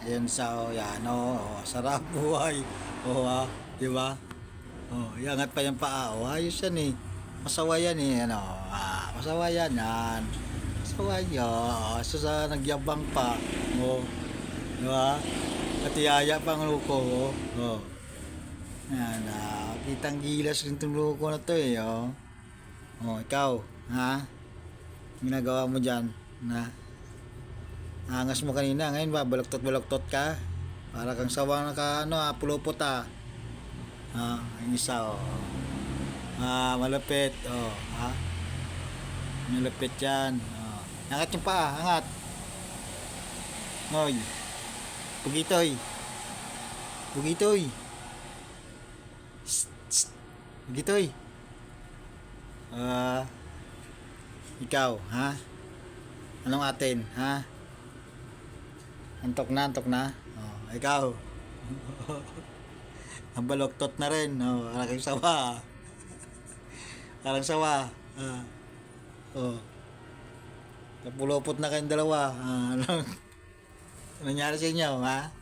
Ayun sa, yan, sarap buhay. Di ba? Iangat pa yung paa. Ayos yan eh. Masawa yan eh, masawa yan, yan. Masawa yan. Sa nagyabang pa. Di ba? Katiyaya pang luko, Yan, kitang gilas rin itong luko na to eh, ikaw, ha? Ginagawa mo dyan, na? Angas mo kanina, ngayon ba, baloktot-baloktot ka? Para kang sawang pulupot ang isa, malapit, malapit yan, angat yung paa, angat. Hoy, pugitoy, pugitoy, pugitoy, ikaw, ha? Anong atin, ha? Antok na, ikaw. Ang baloktot na rin, parang sawa, parang sawa, napulupot na kayong dalawa, anong nangyari sa inyo, ha?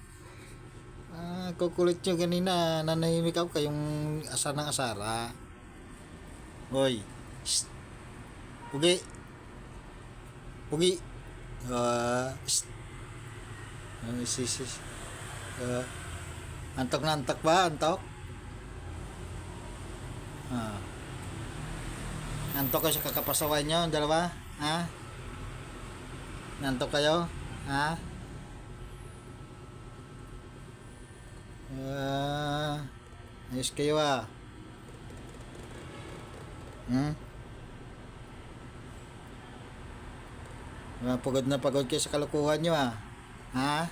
Kukulit nyo kanina, nanahimik ako kayong asar ng asara. Hoy, shh, pugi, pugi, shh. Antok na antok ba? Antok? Antok kayo sa kakapasaway nyo, dalawa? Ha? Nantok kayo? Ha? Ayos kayo pagod na pagod kayo sa kalukuhan nyo Ha?